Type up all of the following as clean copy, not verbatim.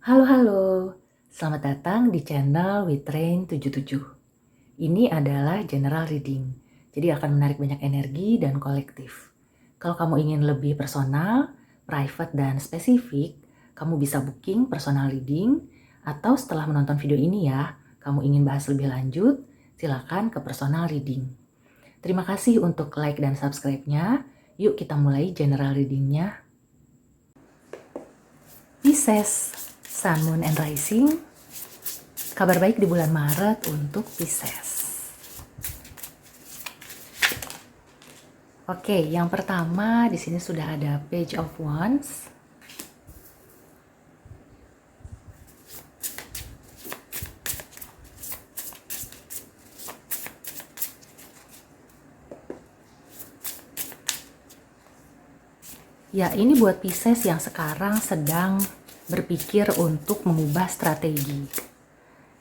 Halo, selamat datang di channel Witrain 77. Ini adalah general reading, jadi akan menarik banyak energi dan kolektif. Kalau kamu ingin lebih personal, private, dan spesifik, kamu bisa booking personal reading, atau setelah menonton video ini ya, kamu ingin bahas lebih lanjut, silakan ke personal reading. Terima kasih untuk like dan subscribe-nya. Yuk kita mulai general reading-nya. Pisces, Sun, Moon, and Rising. Kabar baik di bulan Maret untuk Pisces. Oke, yang pertama di sini sudah ada Page of Wands. Ya, ini buat Pisces yang sekarang sedang berpikir untuk mengubah strategi.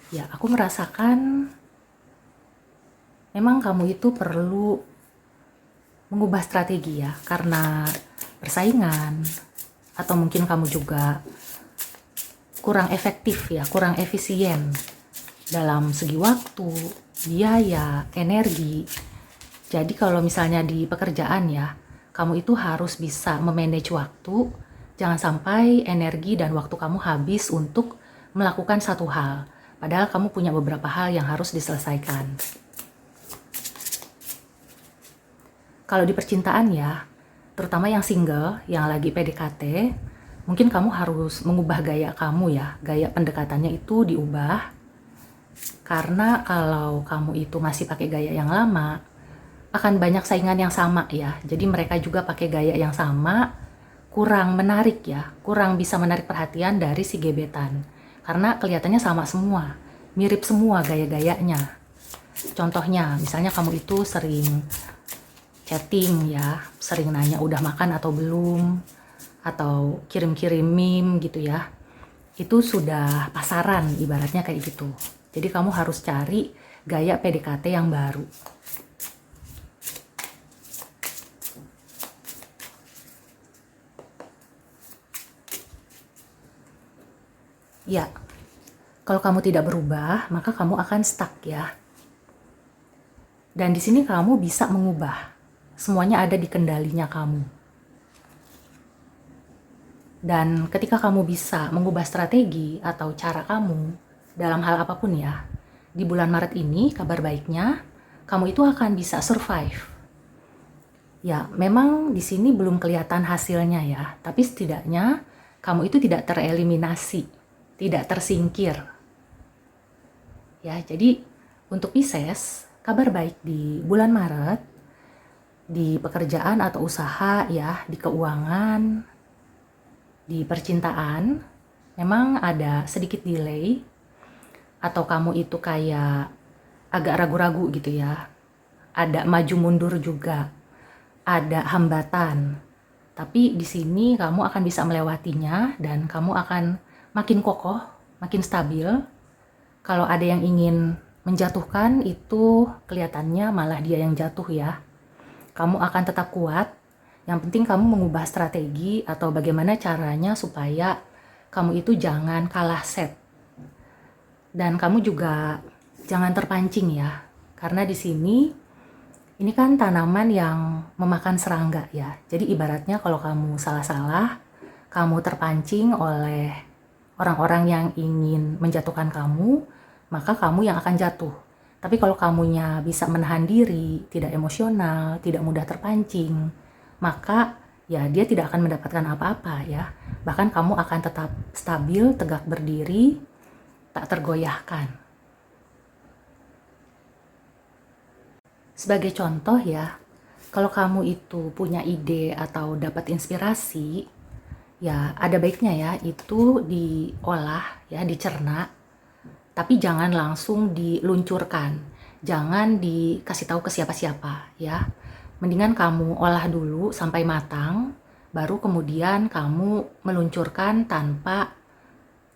Ya, aku merasakan memang kamu itu perlu mengubah strategi ya, karena persaingan, atau mungkin kamu juga kurang efektif ya, kurang efisien dalam segi waktu, biaya, energi. Jadi kalau misalnya di pekerjaan ya, kamu itu harus bisa memanage waktu, jangan sampai energi dan waktu kamu habis untuk melakukan satu hal, padahal kamu punya beberapa hal yang harus diselesaikan. Kalau di percintaan ya, terutama yang single, yang lagi PDKT, mungkin kamu harus mengubah gaya kamu ya, gaya pendekatannya itu diubah. Karena kalau kamu itu masih pakai gaya yang lama, akan banyak saingan yang sama ya. Jadi mereka juga pakai gaya yang sama, kurang menarik ya, kurang bisa menarik perhatian dari si gebetan. Karena kelihatannya sama semua, mirip semua gaya-gayanya. Contohnya, misalnya kamu itu sering chatting ya, sering nanya udah makan atau belum, atau kirim-kirim meme gitu ya. Itu sudah pasaran ibaratnya kayak gitu. Jadi kamu harus cari gaya PDKT yang baru. Ya, kalau kamu tidak berubah, maka kamu akan stuck ya. Dan di sini kamu bisa mengubah. Semuanya ada di kendalinya kamu. Dan ketika kamu bisa mengubah strategi atau cara kamu dalam hal apapun ya, di bulan Maret ini kabar baiknya kamu itu akan bisa survive. Ya, memang di sini belum kelihatan hasilnya ya, tapi setidaknya kamu itu tidak tereliminasi, tidak tersingkir. Ya, jadi untuk Pisces, kabar baik di bulan Maret, di pekerjaan atau usaha ya, di keuangan, di percintaan, memang ada sedikit delay, atau kamu itu kayak agak ragu-ragu gitu ya, ada maju mundur juga, ada hambatan. Tapi di sini kamu akan bisa melewatinya dan kamu akan makin kokoh, makin stabil. Kalau ada yang ingin menjatuhkan, itu kelihatannya malah dia yang jatuh ya. Kamu akan tetap kuat. Yang penting kamu mengubah strategi atau bagaimana caranya supaya kamu itu jangan kalah set. Dan kamu juga jangan terpancing ya. Karena di sini ini kan tanaman yang memakan serangga ya. Jadi ibaratnya kalau kamu salah-salah, kamu terpancing oleh orang-orang yang ingin menjatuhkan kamu, maka kamu yang akan jatuh. Tapi kalau kamunya bisa menahan diri, tidak emosional, tidak mudah terpancing, maka ya dia tidak akan mendapatkan apa-apa ya. Bahkan kamu akan tetap stabil, tegak berdiri, tak tergoyahkan. Sebagai contoh ya, kalau kamu itu punya ide atau dapat inspirasi, ya ada baiknya ya itu diolah ya, dicerna, tapi jangan langsung diluncurkan, jangan dikasih tahu ke siapa-siapa ya. Mendingan kamu olah dulu sampai matang, baru kemudian kamu meluncurkan tanpa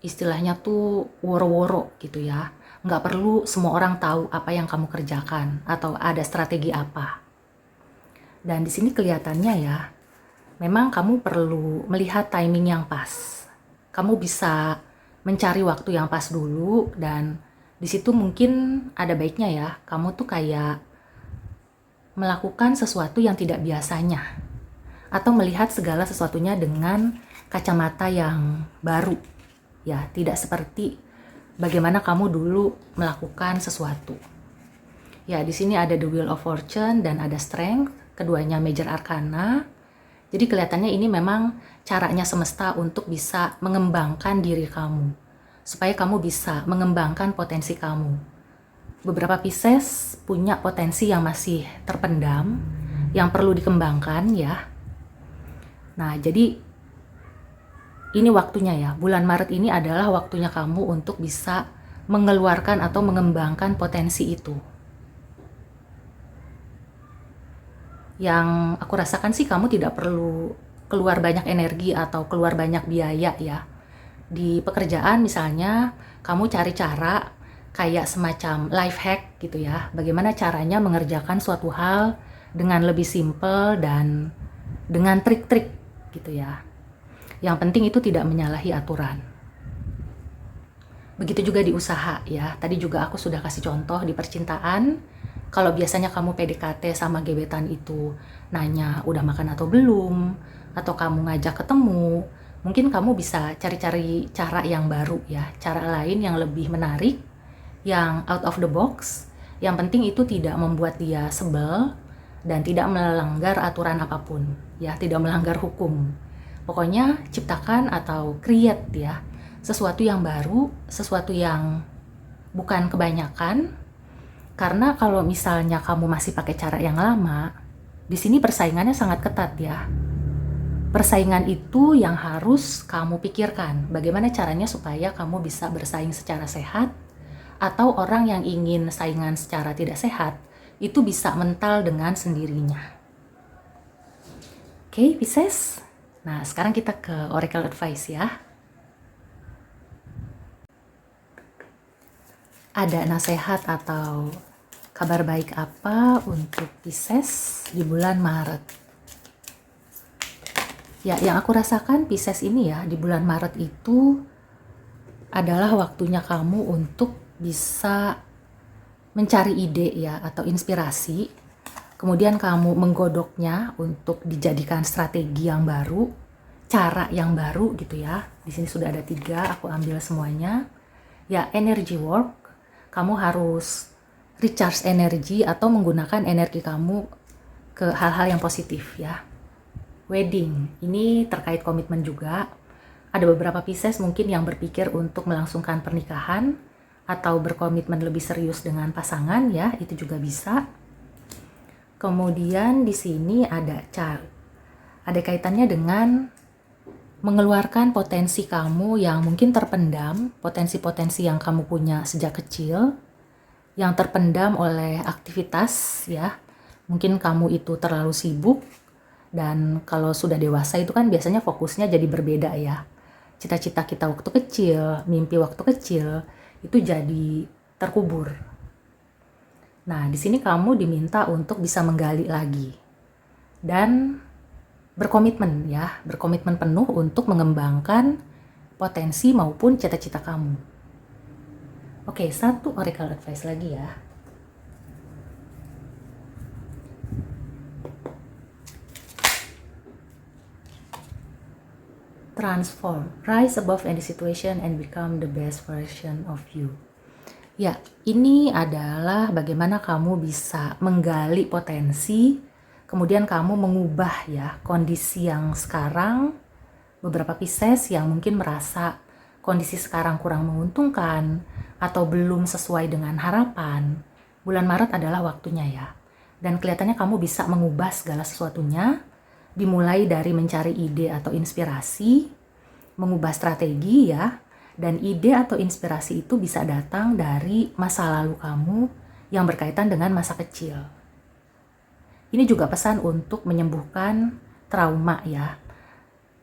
istilahnya tuh woro-woro gitu ya. Nggak perlu semua orang tahu apa yang kamu kerjakan atau ada strategi apa. Dan di sini kelihatannya ya, memang kamu perlu melihat timing yang pas. Kamu bisa mencari waktu yang pas dulu, dan di situ mungkin ada baiknya ya, kamu tuh kayak melakukan sesuatu yang tidak biasanya, atau melihat segala sesuatunya dengan kacamata yang baru, ya, tidak seperti bagaimana kamu dulu melakukan sesuatu. Ya, di sini ada the Wheel of Fortune dan ada Strength, keduanya Major Arcana. Jadi kelihatannya ini memang caranya semesta untuk bisa mengembangkan diri kamu, supaya kamu bisa mengembangkan potensi kamu. Beberapa Pisces punya potensi yang masih terpendam, yang perlu dikembangkan ya. Nah, jadi ini waktunya ya, bulan Maret ini adalah waktunya kamu untuk bisa mengeluarkan atau mengembangkan potensi itu. Yang aku rasakan sih kamu tidak perlu keluar banyak energi atau keluar banyak biaya ya. Di pekerjaan misalnya, kamu cari cara kayak semacam life hack gitu ya. Bagaimana caranya mengerjakan suatu hal dengan lebih simple dan dengan trik-trik gitu ya. Yang penting itu tidak menyalahi aturan. Begitu juga di usaha ya. Tadi juga aku sudah kasih contoh di percintaan. Kalau biasanya kamu PDKT sama gebetan itu nanya udah makan atau belum, atau kamu ngajak ketemu, mungkin kamu bisa cari-cari cara yang baru ya, cara lain yang lebih menarik, yang out of the box. Yang penting itu tidak membuat dia sebel dan tidak melanggar aturan apapun ya, tidak melanggar hukum. Pokoknya ciptakan atau create ya sesuatu yang baru, sesuatu yang bukan kebanyakan. Karena kalau misalnya kamu masih pakai cara yang lama, di sini persaingannya sangat ketat ya. Persaingan itu yang harus kamu pikirkan. Bagaimana caranya supaya kamu bisa bersaing secara sehat, atau orang yang ingin saingan secara tidak sehat, itu bisa mental dengan sendirinya. Oke, Pisces. Nah, sekarang kita ke Oracle Advice ya. Ada nasihat atau kabar baik apa untuk Pisces di bulan Maret? Ya, yang aku rasakan Pisces ini ya, di bulan Maret itu adalah waktunya kamu untuk bisa mencari ide ya, atau inspirasi. Kemudian kamu menggodoknya untuk dijadikan strategi yang baru, cara yang baru gitu ya. Di sini sudah ada 3, aku ambil semuanya. Ya, energy work, kamu harus recharge energi atau menggunakan energi kamu ke hal-hal yang positif ya. Wedding, ini terkait komitmen juga. Ada beberapa Pisces mungkin yang berpikir untuk melangsungkan pernikahan atau berkomitmen lebih serius dengan pasangan ya, itu juga bisa. Kemudian di sini ada child. Ada kaitannya dengan mengeluarkan potensi kamu yang mungkin terpendam, potensi-potensi yang kamu punya sejak kecil, yang terpendam oleh aktivitas ya. Mungkin kamu itu terlalu sibuk, dan kalau sudah dewasa itu kan biasanya fokusnya jadi berbeda ya. Cita-cita kita waktu kecil, mimpi waktu kecil itu jadi terkubur. Nah, di sini kamu diminta untuk bisa menggali lagi dan berkomitmen ya, berkomitmen penuh untuk mengembangkan potensi maupun cita-cita kamu. Oke, satu Oracle Advice lagi ya. Transform, rise above any situation and become the best version of you. Ya, ini adalah bagaimana kamu bisa menggali potensi, kemudian kamu mengubah ya kondisi yang sekarang. Beberapa Pisces yang mungkin merasa kondisi sekarang kurang menguntungkan atau belum sesuai dengan harapan, bulan Maret adalah waktunya ya. Dan kelihatannya kamu bisa mengubah segala sesuatunya, dimulai dari mencari ide atau inspirasi, mengubah strategi ya, dan ide atau inspirasi itu bisa datang dari masa lalu kamu yang berkaitan dengan masa kecil. Ini juga pesan untuk menyembuhkan trauma ya,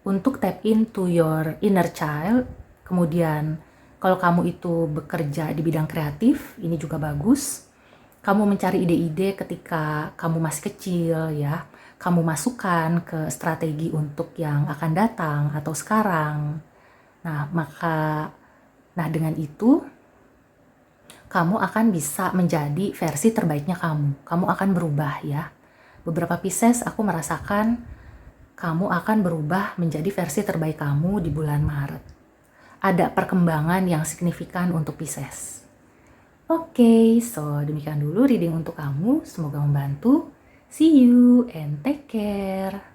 untuk tap into your inner child. Kemudian kalau kamu itu bekerja di bidang kreatif, ini juga bagus. Kamu mencari ide-ide ketika kamu masih kecil ya. Kamu masukkan ke strategi untuk yang akan datang atau sekarang. Nah, maka Nah, dengan itu, kamu akan bisa menjadi versi terbaiknya kamu. Kamu akan berubah ya. Beberapa Pisces, aku merasakan kamu akan berubah menjadi versi terbaik kamu di bulan Maret. Ada perkembangan yang signifikan untuk Pisces. Oke, so demikian dulu reading untuk kamu. Semoga membantu. See you and take care.